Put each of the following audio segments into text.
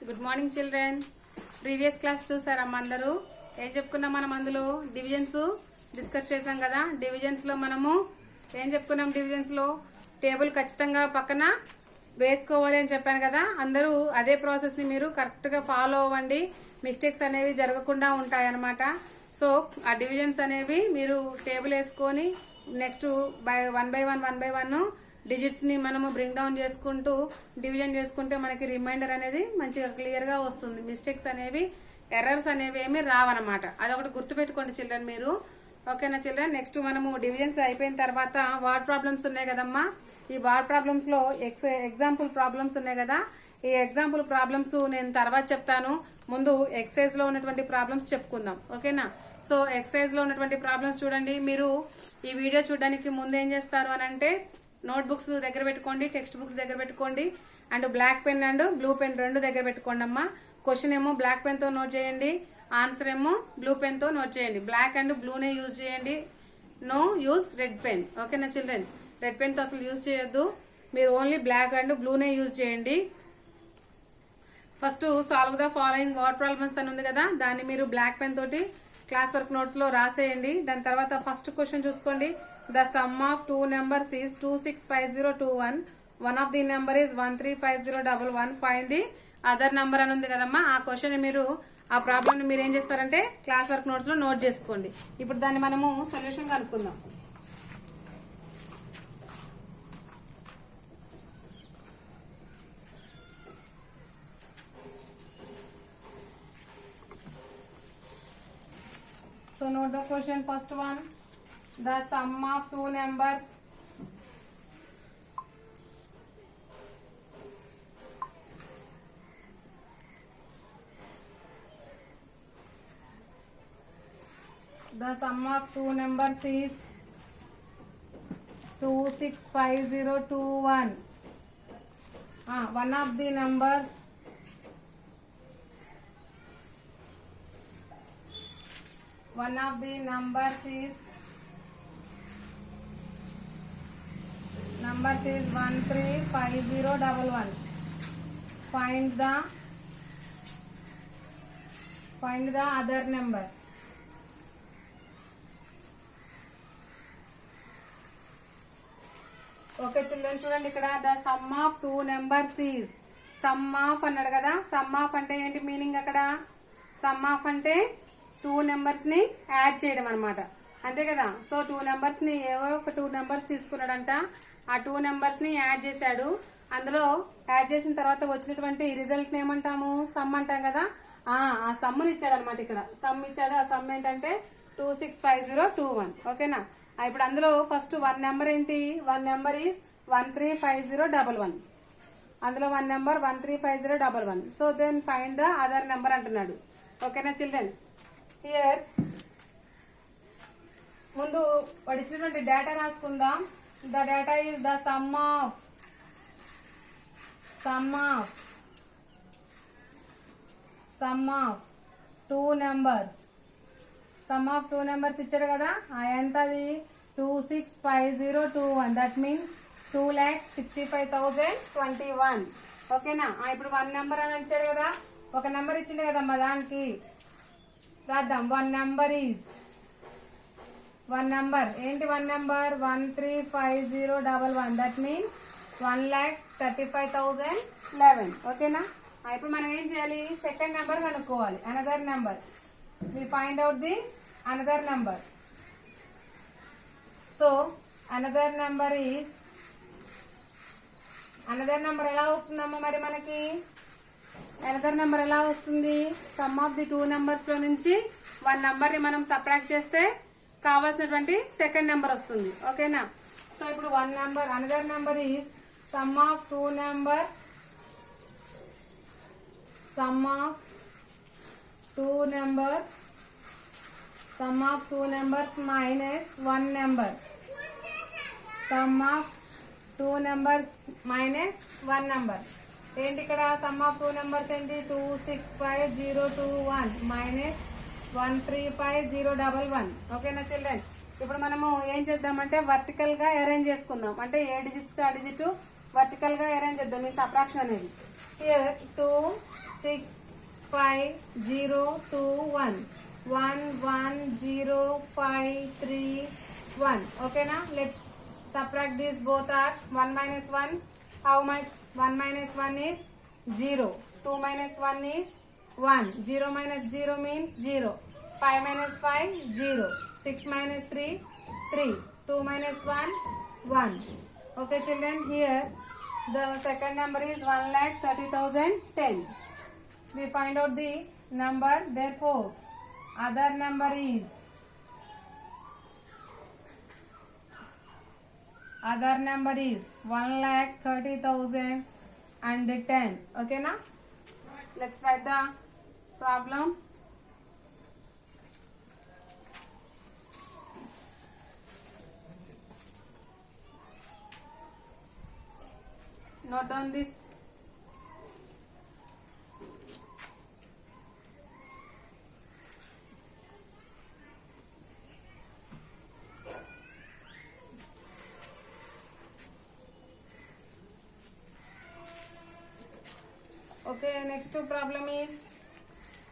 Good morning children. Previous class చూసారమ్మా అందరూ. ఏం చెప్పుకున్నాం మనం అందులో? డివిజన్స్ డిస్కస్ చేసాం కదా. డివిజన్స్ లో మనము ఏం చెప్పుకున్నాం? డివిజన్స్ లో టేబుల్ ఖచ్చితంగా పక్కన వేసుకోవాలి అని చెప్పాను కదా. అందరూ అదే ప్రాసెస్ ని మీరు కరెక్ట్ గా ఫాలో అవ్వండి. మిస్టేక్స్ అనేవి జరగకుండా ఉంటాయి అన్నమాట. సో ఆ డివిజన్స్ అనేవి మీరు టేబుల్ వేసుకొని next one by one digits ని మనము బ్రింగ్ డౌన్ చేసుకుంటూ డివిజన్ చేసుకుంటే మనకి రిమైండర్ అనేది మంచిగా క్లియర్ గా వస్తుంది. మిస్టేక్స్ అనేవి ఎర్రర్స్ అనేవి ఏమి రావన్నమాట. అదొకటి గుర్తుపెట్టుకోండి చిల్డ్రన్ మీరు. ఓకేనా చిల్డ్రన్? నెక్స్ట్ మనము డివిజన్స్ అయిపోయిన తర్వాత వర్డ్ ప్రాబ్లమ్స్ ఉన్నాయి కదమ్మా. ఈ వర్డ్ ప్రాబ్లమ్స్ లో ఎగ్జాంపుల్ ప్రాబ్లమ్స్ ఉన్నాయి కదా. ఈ ఎగ్జాంపుల్ ప్రాబ్లమ్స్ నేను తర్వాత చెప్తాను. ముందు ఎక్సైజ్ లో ఉన్నటువంటి ప్రాబ్లమ్స్ చెప్పుకుందాం. ఓకేనా? సో ఎక్సైజ్ లో ఉన్నటువంటి ప్రాబ్లమ్స్ చూడండి. మీరు ఈ వీడియో చూడడానికి ముందు ఏం చేస్తారు అని అంటే నోట్ బుక్స్ దగ్గర పెట్టుకోండి, టెక్స్ట్ బుక్స్ దగ్గర పెట్టుకోండి, and black pen and blue pen రెండు దగ్గర పెట్టుకోండి అమ్మా. క్వశ్చన్ ఏమో బ్లాక్ పెన్ తో నోట్ చేయండి, ఆన్సర్ ఏమో బ్లూ పెన్ తో నోట్ చేయండి. బ్లాక్ అండ్ బ్లూనే యూజ్ చేయండి, నో యూజ్ రెడ్ పెన్. ఓకేనా చిల్డ్రన్? రెడ్ పెన్ తో అసలు యూజ్ చేయొద్దు, మీరు ఓన్లీ బ్లాక్ అండ్ బ్లూనే యూజ్ చేయండి. First solve the following word problems అని ఉంది కదా, దాన్ని మీరు బ్లాక్ పెన్ తోటి క్లాస్ వర్క్ నోట్స్ లో రాసేయండి. దాని తర్వాత ఫస్ట్ క్వశ్చన్ చూసుకోండి. The sum of two numbers is 265021. One of the number is 135011. Find the other number అని ఉంది కదమ్మా. ఆ క్వశ్చన్ మీరు ఆ ప్రాబ్లమ్ ని మీరు ఏం చేస్తారంటే క్లాస్ వర్క్ నోట్స్ లో నోట్ చేసుకోండి. ఇప్పుడు దాన్ని మనము సొల్యూషన్ కనుక్కుందాం. So note the question, first one. The sum of two numbers is 265021. One of the numbers is 135011. Find the other number. Okay children చూడండి ఇక్కడ. The sum of two numbers is, some of అన్నాడు కదా. Some of అంటే ఏంటి meaning అక్కడ? Some of అంటే two numbers ని add చేయడం అనమాట, అంతే కదా. సో టూ నెంబర్స్ ని ఏవో ఒక టూ నెంబర్స్ తీసుకున్నాడంట. ఆ టూ నెంబర్స్ ని యాడ్ చేశాడు. అందులో యాడ్ చేసిన తర్వాత వచ్చినటువంటి రిజల్ట్ ఏమంటాము? సమ్ అంటాం కదా. ఆ సమ్ని ఇచ్చాడు అనమాట. ఇక్కడ సమ్ ఇచ్చాడు. ఆ సమ్ ఏంటంటే 265021. ఓకేనా? ఇప్పుడు అందులో ఫస్ట్ వన్ నెంబర్ ఏంటి? One number is 135011. అందులో one number 135011. So then find the other number అంటున్నాడు. ఓకేనా చిల్డ్రన్? హియర్ ముందు వాడు ఇచ్చినటువంటి డేటా రాసుకుందాం. The data is the sum of two numbers. Sum of two numbers ఇచ్చాడు కదా. ఎంత అది? 265021. That means 2,65,021. ఓకేనా? ఇప్పుడు వన్ నెంబర్ అని ఇచ్చాడు కదా. ఒక నెంబర్ ఇచ్చిండు కదమ్మా, దానికి రాద్దాం. వన్ నెంబర్ ఏంటి? One number 135011. That means 1,35,011. ఓకేనా? ఇప్పుడు మనం ఏం చేయాలి? సెకండ్ నెంబర్ కనుక్కోవాలి. Another number. we find out the another number. So another number ఎలా వస్తుందమ్మా మరి మనకి? అనదర్ నెంబర్ ఎలా వస్తుంది? Some of the two numbers లో నుంచి వన్ నెంబర్ ని మనం సబ్ట్రాక్ట్ చేస్తే కావాల్సినటువంటి సెకండ్ నెంబర్ వస్తుంది. ఓకేనా? సో ఇప్పుడు another number is some of two numbers minus one number. Sum of two numbers minus one number. ఏంటి ఇక్కడ? సమ్ ఆఫ్ టూ నెంబర్స్ ఏంటి? 265021 మైనస్ 135011. ఓకేనా చిల్డ్రన్? ఇప్పుడు మనము ఏం చేద్దామంటే వర్టికల్ గా అరేంజ్ చేసుకుందాం. అంటే ఏ డిజిట్స్ కి ఆ డిజిట్ వర్టికల్ గా అరేంజ్ చేద్దాం ఈ సబ్ట్రాక్షన్ అనేది. Here 2 65021 110531. Okay, now let's subtract these. Both are 1 minus 1. How much? 1 minus 1 is 0. 2 minus 1 is 1. 0 minus 0 means 0. 5 minus 5 0. 6 minus 3 3. 2 minus 1 1. Okay children, here the second number is 1,30,010. We find out the number, therefore other number is 1,30,010. Okay now, let's write the problem. Note down this. Okay, next problem is,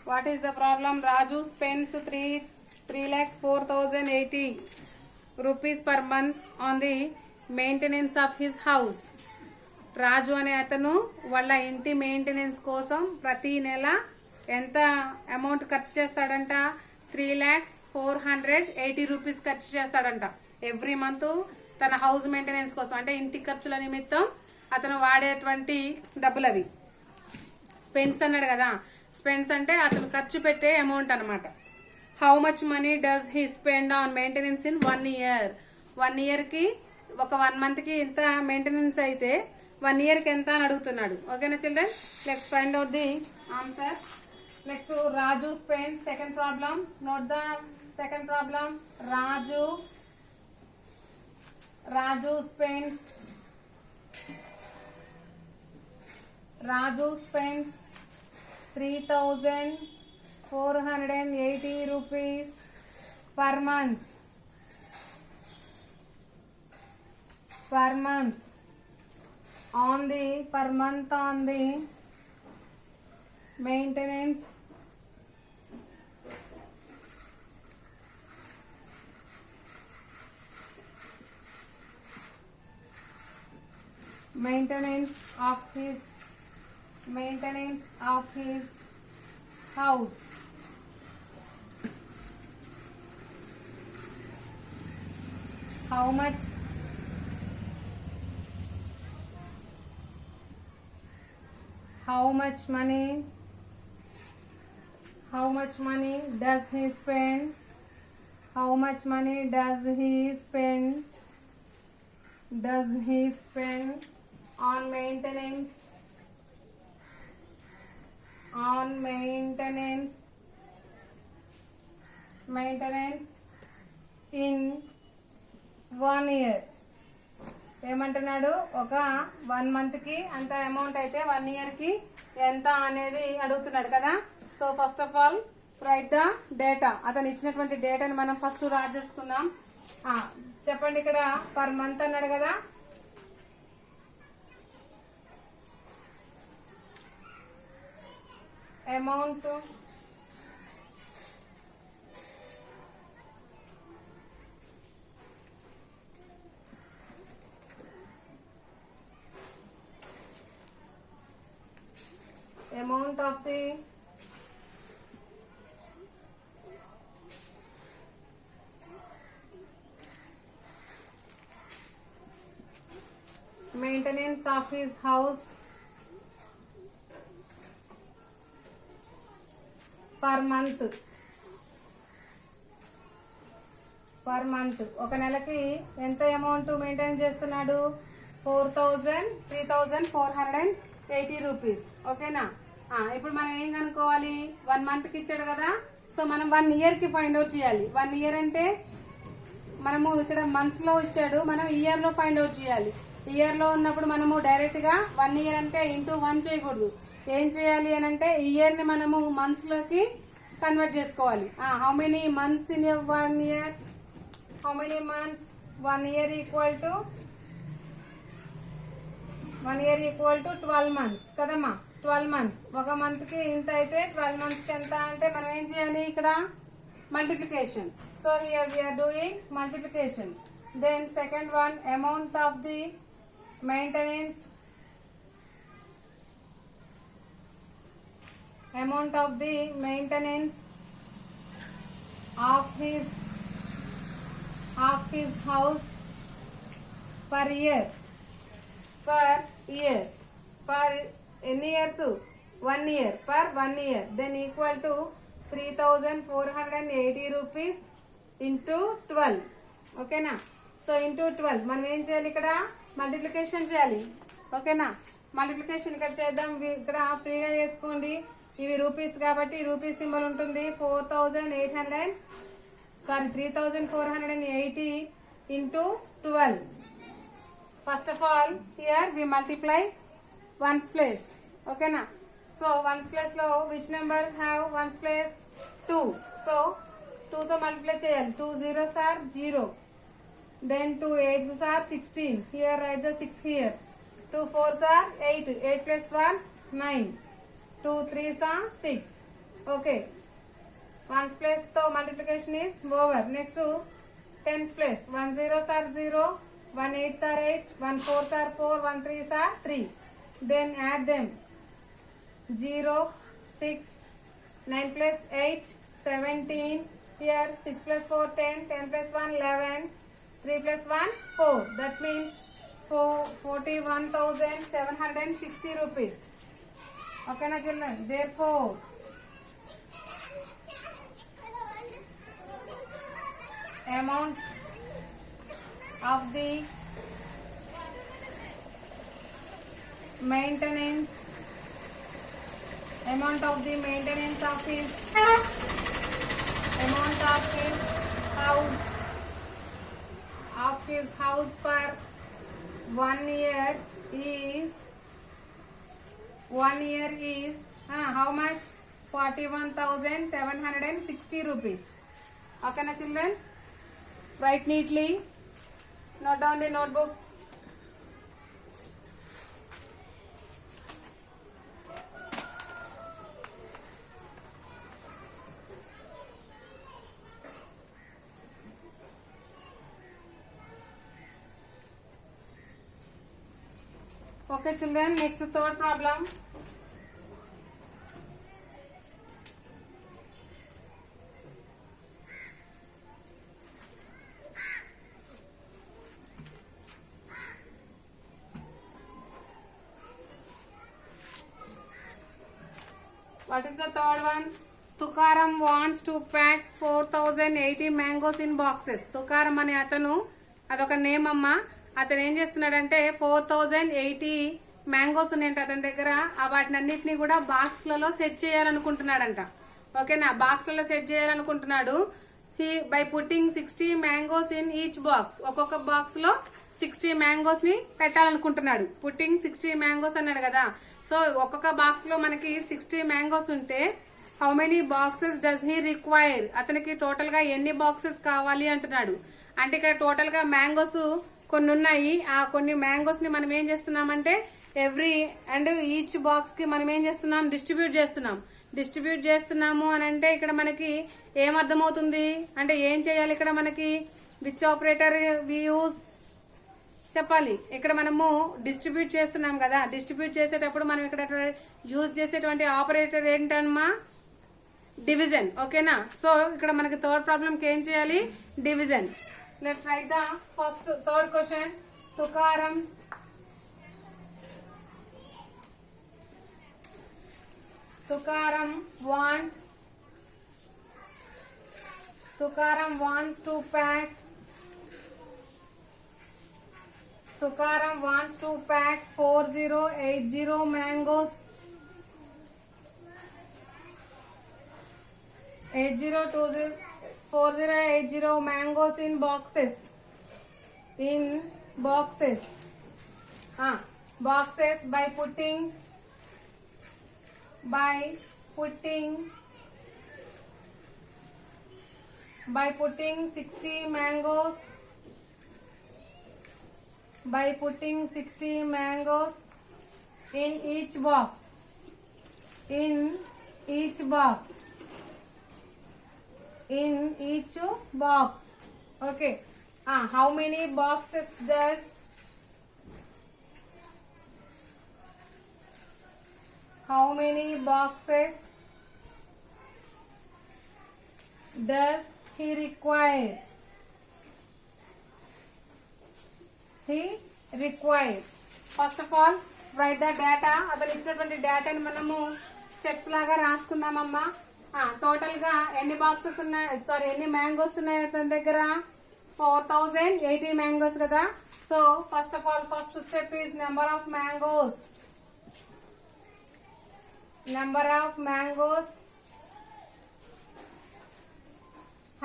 what is the problem? Raju spends 3,04,080 rupees per month on the maintenance of his house. రాజు అనే అతను వాళ్ళ ఇంటి maintenance కోసం ప్రతి నెల ఎంత amount ఖర్చు చేస్తాడంట? 3,04,80 రూపీస్ ఖర్చు చేస్తాడంట ఎవ్రీ మంత్ తన హౌస్ మెయింటెనెన్స్ కోసం. అంటే ఇంటి ఖర్చుల నిమిత్తం అతను వాడేటువంటి డబ్బులు అవి. స్పెండ్స్ అన్నాడు కదా, స్పెండ్స్ అంటే అతను ఖర్చు పెట్టే అమౌంట్ అనమాట. How much money does he spend on maintenance in 1 year? 1 ఇయర్కి ఒక 1 మంత్కి ఇంత మెయింటెనెన్స్ అయితే 1 ఇయర్కి ఎంత అని అడుగుతున్నాడు. ఓకేనా children, let's find out the answer. Next Raju spends. Second problem, note the second problem. Raju spends 3,480 rupees per month. On the maintenance of his house. How much money does he spend? How much money does he spend on maintenance in 1 year? ఏమంటున్నాడు? ఒక 1 మంత్కి అంత amount అయితే 1 ఇయర్కి ఎంత అనేది అడుగుతున్నాడు కదా. So first of all right the data. అతను ఇచ్చినటువంటి డేటాని మనం ఫస్ట్ రాజ్ చేసుకుందాం. చెప్పండి, ఇక్కడ పర్ మంత్ అన్నాడు కదా. Amount of the maintenance of his house per month. ఒక నెలకి ఎంత అమౌంట్ మెయింటైన్ చేస్తున్నాడు? 3,480 రూపీస్. ఓకేనా? ఇప్పుడు మనం ఏం కనుక్కోవాలి? 1 మంత్కి ఇచ్చాడు కదా, సో మనం 1 ఇయర్కి ఫైండ్ అవుట్ చేయాలి. 1 ఇయర్ అంటే మనము ఇక్కడ మంత్స్ లో ఇచ్చాడు, మనం ఇయర్ లో ఫైండ్ అవుట్ చేయాలి. ఇయర్ లో ఉన్నప్పుడు మనము డైరెక్ట్ గా 1 ఇయర్ అంటే ఇంటూ 1 చేయకూడదు. ఏం చేయాలి అని అంటే ఇయర్ ని మనము మంత్స్ లోకి కన్వర్ట్ చేసుకోవాలి. How many months in 1 year? How many months? 1 year equal to 12 months కదమ్మా. 12 months. ఒక మంత్ కి ఇంత అయితే 12 months కి ఎంత అంటే మనం ఏం చేయాలి ఇక్కడ multiplication. So here we are doing multiplication. Then second one amount of the maintenance, amount of the maintenance of his house per year per any years 1 year per 1 year then equal to 3480 rupees into 12. ఓకేనా? So into 12 మనం ఏం చేయాలి ఇక్కడ multiplication చేయాలి. ఓకేనా? Multiplication ఇక్కడ చేద్దాం. ఇక్కడ ఫ్రీగా చేసుకోండి. ఇవి రూపీస్ కాబట్టి రూపీస్ సింబల్ ఉంటుంది. 3480 into 12. First of all here we multiply ones place. ఓకేనా? సో వన్స్ ప్లేస్ లో which number have ones place 2. So 2 తో మల్టిప్లై చేయాలి. 2 zeros are 0. Then 2 8s are 16. Here write the 6 here. 2 4s are 8. 8 plus 1 9. 2 3s are 6. Okay. Ones place to multiplication is over. Next to tens place. 1 zeros are 0. 1 8s are 8. 1 4s are 4. 1 3s are 3. Then add them. 0 6 9 plus 8 17. Here 6 plus 4 10. 10 plus 1 11. 3 plus 1 4. That means 41,760 rupees. Okay na children? Therefore amount of the maintenance of his house per 1 year is how much? 41,760 rupees. Okay na children? Write neatly. Note down the notebook. Okay children, next third problem. What is the third one? Tukaram wants to pack 4080 mangoes in boxes. Tukaram అనే అతను అదొక name అమ్మా. అతను ఏం చేస్తున్నాడంటే 4080 mangoes ఉన్నాయంట అతని దగ్గర. వాటిని అన్నిటినీ కూడా బాక్స్లలో సెట్ చేయాలనుకుంటున్నాడంట. ఓకేనా? బాక్స్లలో సెట్ చేయాలనుకుంటున్నాడు. By putting 60 mangoes in each box. ఒక్కొక్క బాక్స్ లో 60 మ్యాంగోస్ ని పెట్టాలనుకుంటున్నాడు. పుట్టింగ్ 60 మ్యాంగోస్ అన్నాడు కదా. సో ఒక్కొక్క బాక్స్ లో మనకి 60 మ్యాంగోస్ ఉంటే how many boxes does he require? అతనికి టోటల్ గా ఎన్ని బాక్సెస్ కావాలి అంటున్నాడు. అంటే ఇక్కడ టోటల్ గా మ్యాంగోస్ కొన్ని ఉన్నాయి. ఆ కొన్ని మ్యాంగోస్ ని మనం ఏం చేస్తున్నామంటే ఎవ్రీ అండ్ ఈచ్ బాక్స్ కి మనం ఏం చేస్తున్నాం? డిస్ట్రిబ్యూట్ చేస్తున్నాము అని అంటే ఇక్కడ మనకి ఏం అర్థమవుతుంది అంటే ఏం చేయాలి ఇక్కడ మనకి? విచ్ ఆపరేటర్ వి యూజ్ చెప్పాలి. ఇక్కడ మనము డిస్ట్రిబ్యూట్ చేస్తున్నాం కదా. డిస్ట్రిబ్యూట్ చేసేటప్పుడు మనం ఇక్కడ యూజ్ చేసేటువంటి ఆపరేటర్ ఏంటమ్మా? డివిజన్. ఓకేనా? సో ఇక్కడ మనకి థర్డ్ ప్రాబ్లం కి ఏం చేయాలి? Division. Let's write the third question. Tukaram wants to pack 4080 mangoes 4080 mangoes in boxes by putting 60 mangoes in each box. in each box. In each box. Okay. How many boxes does he require? First of all, write the data. అతను ఇచ్చినటువంటి డేటాని మనము steps లాగా రాసుకుందామమ్మా. Total గా ఎన్ని boxes ఉన్నాయి, ఎన్ని mangoes ఉన్నాయి అతని దగ్గర? 4080 మ్యాంగోస్ కదా. So first of all first step is number of mangoes.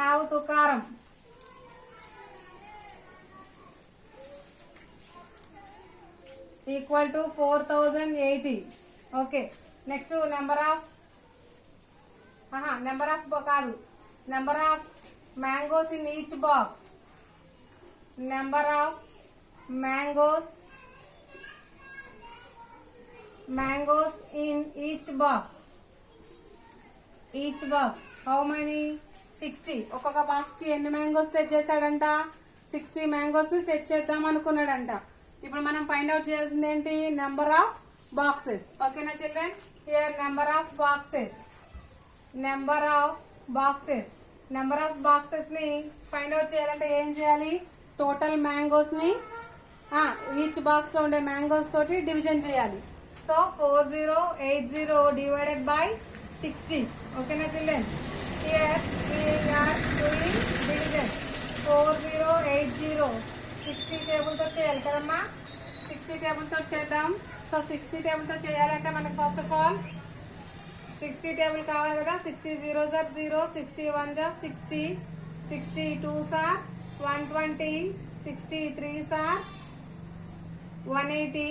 Have Tukaram. Equal to 4080. Okay. Next to number of mangoes in each box. Number of mangoes in each box. How many? 60. ఒక్కొక్క box కి ఎన్ని mangoes set చేశాడంట? 60 mangoes set చేద్దాం అనుకున్నాడంట. ఇప్పుడు మనం find out చేయాల్సింది ఏంటి? Number of boxes. ఓకేనా children? Here number of boxes ని ఫైండ్ అవుట్ చేయాలంటే ఏం చేయాలి? టోటల్ మ్యాంగోస్ ని ఈచ్ బాక్స్ లో ఉండే మ్యాంగోస్ తోటి డివిజన్ చేయాలి. So 4080 divided by 60. ఓకేనా చిల్డ్రన్? హియర్ we are doing division. 4080 60 table తో చేయాలి కదమ్మా. 60 టేబుల్ తో చేద్దాం. సో 60 టేబుల్ తో చేయాలంటే మనకి ఫస్ట్ ఆఫ్ ఆల్ 60 టేబుల్ కావాలి కదా. 60 0s are 0, 60 1s are 60, 60 2s are 120, 60 3s are 180,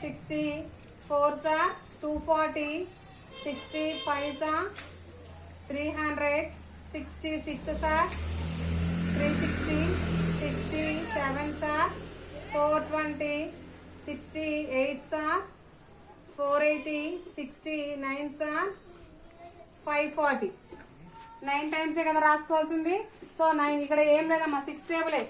60 4s are 240, 60 5s are 300, 60 6s are 360, 60 7s are 420, 60 8s are 480, 60 9s are 540. 9 times కదా రాసుకోవాల్సింది. సో 9 ఇక్కడ ఏం లేదమ్మా, 6 టేబులే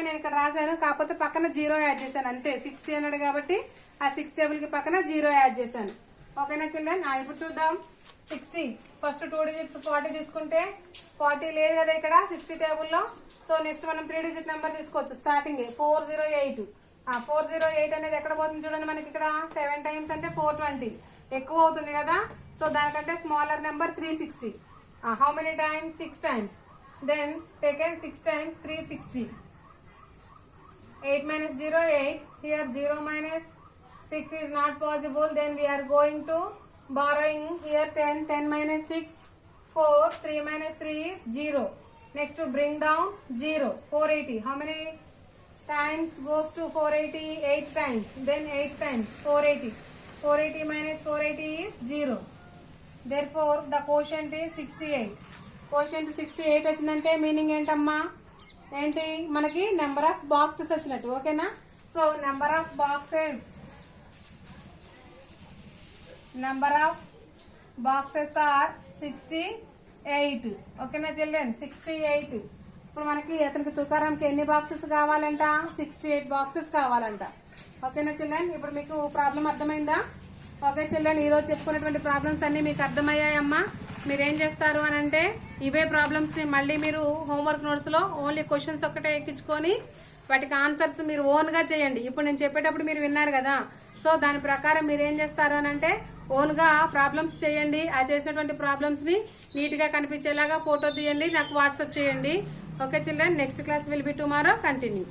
నేను ఇక్కడ రాశాను. కాకపోతే పక్కన 0 యాడ్ చేశాను అంతే. 60 అన్నాడు కాబట్టి ఆ 6 టేబుల్ కి పక్కన 0 యాడ్ చేశాను. ఓకేనా చిల్డ్రన్? ఇప్పుడు చూద్దాం. 60 ఫస్ట్ 2 డిజిట్స్ 40 తీసుకుంటే 40 లేదు కదా ఇక్కడ 60 టేబుల్లో. సో నెక్స్ట్ మనం 3 డిజిట్ నెంబర్ తీసుకోవచ్చు. స్టార్టింగ్ 408. 408 అనేది ఎక్కడ పోతుంది చూడండి మనకి ఇక్కడ. 7 టైమ్స్ అంటే 420 ఎక్కువ అవుతుంది కదా. సో దానికంటే smaller number 360. How many times? 6 times. Then taken 6 times 360. 8 minus 0 8. Here 0 minus 6 is not possible. Then we are going to borrowing here 10. 10 minus 6 4. 3 minus 3 is 0. Next to bring down 0. 480. How many times goes to 480? 8 times. Then 8 times 480. 480 minus 480 is 0. Therefore the quotient is 68. Quotient 68 వచ్చిందంటే meaning ఏంటమ్మా? ఏంటి? మనకి number of boxes వచ్చినట్టు. ఓకేనా? So number of boxes are 68. ఓకేనా children? 68. ఇప్పుడు మనకి అతనికి తుకారాంకి ఎన్ని బాక్సెస్ కావాలంట? 68 బాక్సెస్ కావాలంట. ఓకేనా చిల్డ్రన్? ఇప్పుడు మీకు ప్రాబ్లం అర్థమైందా? ఓకే చిల్డ్రన్, ఈరోజు చెప్పుకున్నటువంటి ప్రాబ్లమ్స్ అన్ని మీకు అర్థమయ్యాయమ్మా. మీరేం చేస్తారు అని అంటే ఇవే ప్రాబ్లమ్స్ ని మళ్ళీ మీరు హోంవర్క్ నోట్స్ లో ఓన్లీ క్వశ్చన్స్ ఒక్కటే ఎక్కించుకొని వాటికి ఆన్సర్స్ మీరు ఓన్ గా చేయండి. ఇప్పుడు నేను చెప్పేటప్పుడు మీరు విన్నారు కదా. సో దాని ప్రకారం మీరు ఏం చేస్తారు అని అంటే ఓన్ గా ప్రాబ్లమ్స్ చేయండి. ఆ చేసినటువంటి ప్రాబ్లమ్స్ ని నీట్ గా కనిపించేలాగా ఫోటో తీయండి, నాకు వాట్సాప్ చేయండి. Okay children, next class will be tomorrow. Continue.